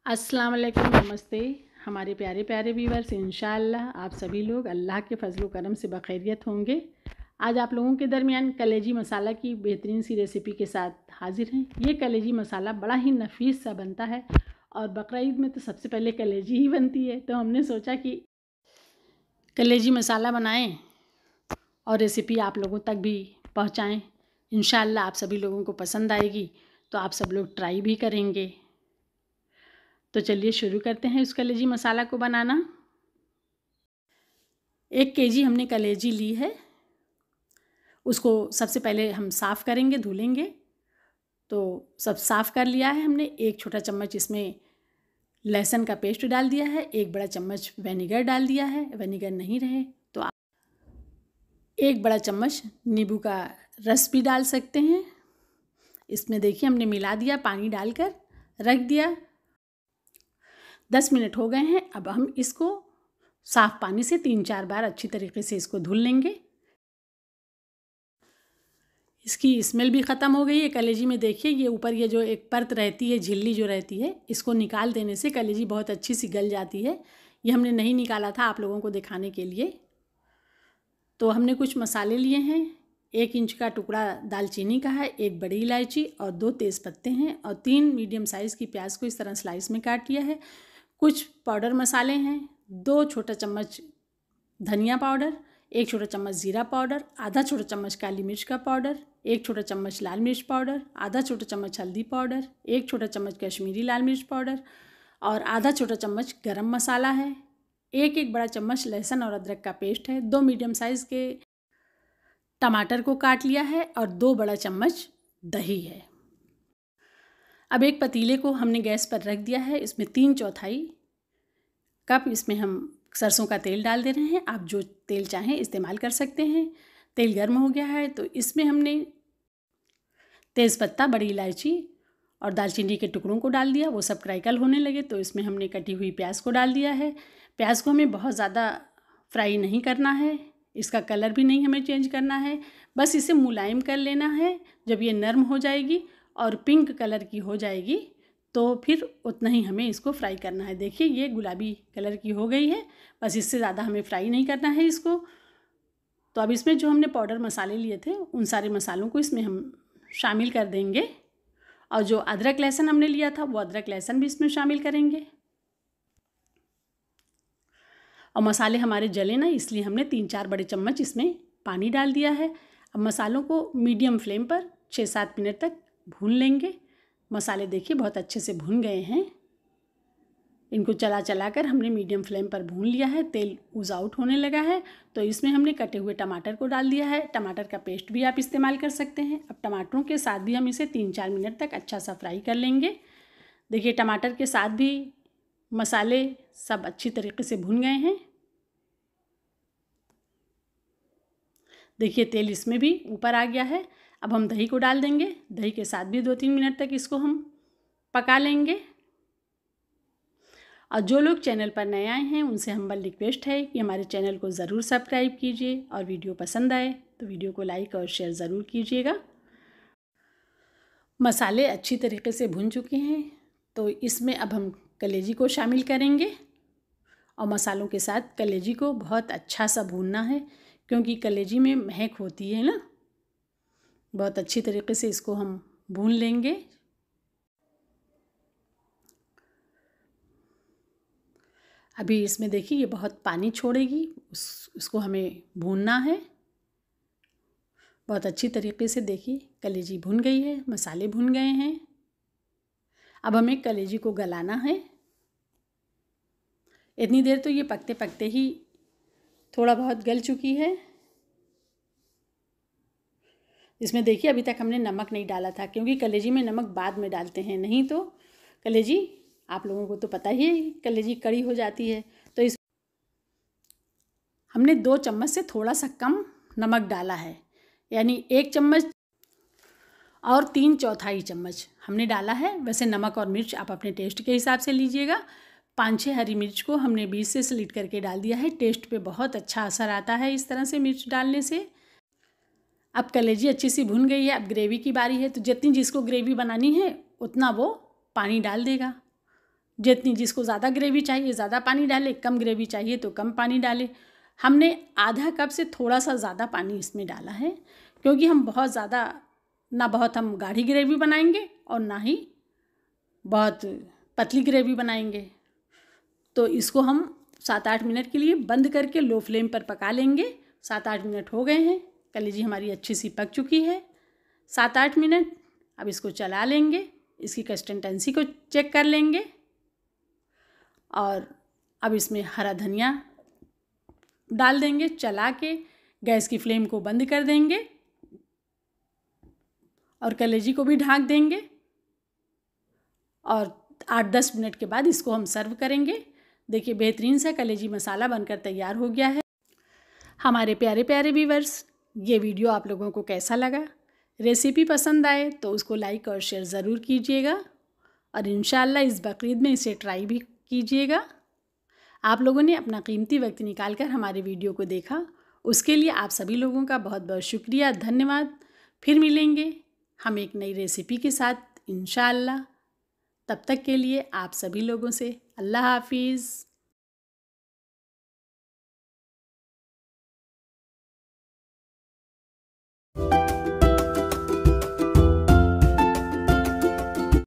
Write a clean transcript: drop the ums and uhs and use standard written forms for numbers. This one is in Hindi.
अस्सलाम वालेकुम, नमस्ते हमारे प्यारे प्यारे व्यूवर्स। इंशाअल्लाह आप सभी लोग अल्लाह के फजल करम से बखैरियत होंगे। आज आप लोगों के दरमियान कलेजी मसाला की बेहतरीन सी रेसिपी के साथ हाजिर हैं। ये कलेजी मसाला बड़ा ही नफीस सा बनता है और बकरा ईद में तो सबसे पहले कलेजी ही बनती है, तो हमने सोचा कि कलेजी मसाला बनाएं और रेसिपी आप लोगों तक भी पहुंचाएं। इंशाअल्लाह आप सभी लोगों को पसंद आएगी, तो आप सब लोग ट्राई भी करेंगे। तो चलिए शुरू करते हैं इस कलेजी मसाला को बनाना। 1 केजी हमने कलेजी ली है। उसको सबसे पहले हम साफ़ करेंगे, धुलेंगे। तो सब साफ़ कर लिया है हमने। 1 छोटा चम्मच इसमें लहसुन का पेस्ट डाल दिया है। 1 बड़ा चम्मच विनेगर डाल दिया है। विनेगर नहीं रहे तो आप 1 बड़ा चम्मच नींबू का रस भी डाल सकते हैं। इसमें देखिए हमने मिला दिया, पानी डालकर रख दिया। 10 मिनट हो गए हैं। अब हम इसको साफ़ पानी से 3-4 बार अच्छी तरीके से इसको धुल लेंगे। इसकी स्मेल भी ख़त्म हो गई है। कलेजी में देखिए ये ऊपर ये जो एक परत रहती है, झिल्ली जो रहती है, इसको निकाल देने से कलेजी बहुत अच्छी सी गल जाती है। ये हमने नहीं निकाला था आप लोगों को दिखाने के लिए। तो हमने कुछ मसाले लिए हैं। 1 इंच का टुकड़ा दालचीनी का है, 1 बड़ी इलायची और 2 तेज़पत्ते हैं और 3 मीडियम साइज़ की प्याज को इस तरह स्लाइस में काट लिया है। कुछ पाउडर मसाले हैं। 2 छोटा चम्मच धनिया पाउडर, 1 छोटा चम्मच ज़ीरा पाउडर, आधा छोटा चम्मच काली मिर्च का पाउडर, 1 छोटा चम्मच लाल मिर्च पाउडर, आधा छोटा चम्मच हल्दी पाउडर, 1 छोटा चम्मच कश्मीरी लाल मिर्च पाउडर और आधा छोटा चम्मच गरम मसाला है। 1 बड़ा चम्मच लहसुन और अदरक का पेस्ट है। 2 मीडियम साइज़ के टमाटर को काट लिया है और 2 बड़ा चम्मच दही है। अब एक पतीले को हमने गैस पर रख दिया है। इसमें 3/4 कप इसमें हम सरसों का तेल डाल दे रहे हैं। आप जो तेल चाहें इस्तेमाल कर सकते हैं। तेल गर्म हो गया है तो इसमें हमने तेज़पत्ता, बड़ी इलायची और दालचीनी के टुकड़ों को डाल दिया। वो सब क्रैकल होने लगे तो इसमें हमने कटी हुई प्याज को डाल दिया है। प्याज को हमें बहुत ज़्यादा फ्राई नहीं करना है, इसका कलर भी नहीं हमें चेंज करना है, बस इसे मुलायम कर लेना है। जब ये नरम हो जाएगी और पिंक कलर की हो जाएगी तो फिर उतना ही हमें इसको फ्राई करना है। देखिए ये गुलाबी कलर की हो गई है, बस इससे ज़्यादा हमें फ्राई नहीं करना है इसको। तो अब इसमें जो हमने पाउडर मसाले लिए थे उन सारे मसालों को इसमें हम शामिल कर देंगे और जो अदरक लहसुन हमने लिया था वो अदरक लहसुन भी इसमें शामिल करेंगे। और मसाले हमारे जले ना, इसलिए हमने 3-4 बड़े चम्मच इसमें पानी डाल दिया है। अब मसालों को मीडियम फ्लेम पर 6-7 मिनट तक भून लेंगे। मसाले देखिए बहुत अच्छे से भून गए हैं। इनको चला चला कर हमने मीडियम फ्लेम पर भून लिया है। तेल ऊज़ आउट होने लगा है तो इसमें हमने कटे हुए टमाटर को डाल दिया है। टमाटर का पेस्ट भी आप इस्तेमाल कर सकते हैं। अब टमाटरों के साथ भी हम इसे 3-4 मिनट तक अच्छा सा फ्राई कर लेंगे। देखिए टमाटर के साथ भी मसाले सब अच्छी तरीके से भून गए हैं। देखिए तेल इसमें भी ऊपर आ गया है। अब हम दही को डाल देंगे। दही के साथ भी 2-3 मिनट तक इसको हम पका लेंगे। और जो लोग चैनल पर नए आए हैं उनसे हम्बल रिक्वेस्ट है कि हमारे चैनल को ज़रूर सब्सक्राइब कीजिए और वीडियो पसंद आए तो वीडियो को लाइक और शेयर ज़रूर कीजिएगा। मसाले अच्छी तरीके से भुन चुके हैं तो इसमें अब हम कलेजी को शामिल करेंगे और मसालों के साथ कलेजी को बहुत अच्छा सा भूनना है, क्योंकि कलेजी में महक होती है ना। बहुत अच्छी तरीके से इसको हम भून लेंगे। अभी इसमें देखिए ये बहुत पानी छोड़ेगी, उसको हमें भूनना है बहुत अच्छी तरीके से। देखिए कलेजी भुन गई है, मसाले भुन गए हैं। अब हमें कलेजी को गलाना है। इतनी देर तो ये पकते पकते ही थोड़ा बहुत गल चुकी है। इसमें देखिए अभी तक हमने नमक नहीं डाला था, क्योंकि कलेजी में नमक बाद में डालते हैं, नहीं तो कलेजी आप लोगों को तो पता ही है कलेजी कड़ी हो जाती है। तो इस हमने 2 चम्मच से थोड़ा सा कम नमक डाला है, यानी 1 चम्मच और 3/4 चम्मच हमने डाला है। वैसे नमक और मिर्च आप अपने टेस्ट के हिसाब से लीजिएगा। 5-6 हरी मिर्च को हमने बीच से स्लिट करके डाल दिया है। टेस्ट पे बहुत अच्छा असर आता है इस तरह से मिर्च डालने से। अब कलेजी अच्छी सी भुन गई है। अब ग्रेवी की बारी है, तो जितनी जिसको ग्रेवी बनानी है उतना वो पानी डाल देगा। जितनी जिसको ज़्यादा ग्रेवी चाहिए ज़्यादा पानी डाले, कम ग्रेवी चाहिए तो कम पानी डाले। हमने आधा कप से थोड़ा सा ज़्यादा पानी इसमें डाला है, क्योंकि हम बहुत ज़्यादा ना बहुत हम गाढ़ी ग्रेवी बनाएंगे और ना ही बहुत पतली ग्रेवी बनाएंगे। तो इसको हम 7-8 मिनट के लिए बंद करके लो फ्लेम पर पका लेंगे। 7-8 मिनट हो गए हैं, कलेजी हमारी अच्छी सी पक चुकी है। 7-8 मिनट, अब इसको चला लेंगे, इसकी कंसिस्टेंसी को चेक कर लेंगे और अब इसमें हरा धनिया डाल देंगे। चला के गैस की फ्लेम को बंद कर देंगे और कलेजी को भी ढाँक देंगे और 8-10 मिनट के बाद इसको हम सर्व करेंगे। देखिए बेहतरीन सा कलेजी मसाला बनकर तैयार हो गया है। हमारे प्यारे प्यारे व्यूअर्स, ये वीडियो आप लोगों को कैसा लगा? रेसिपी पसंद आए तो उसको लाइक और शेयर ज़रूर कीजिएगा और इंशाल्लाह इस बकरीद में इसे ट्राई भी कीजिएगा। आप लोगों ने अपना कीमती वक्त निकालकर हमारे वीडियो को देखा, उसके लिए आप सभी लोगों का बहुत बहुत शुक्रिया, धन्यवाद। फिर मिलेंगे हम एक नई रेसिपी के साथ इंशाल्लाह। तब तक के लिए आप सभी लोगों से अल्लाह हाफिज़।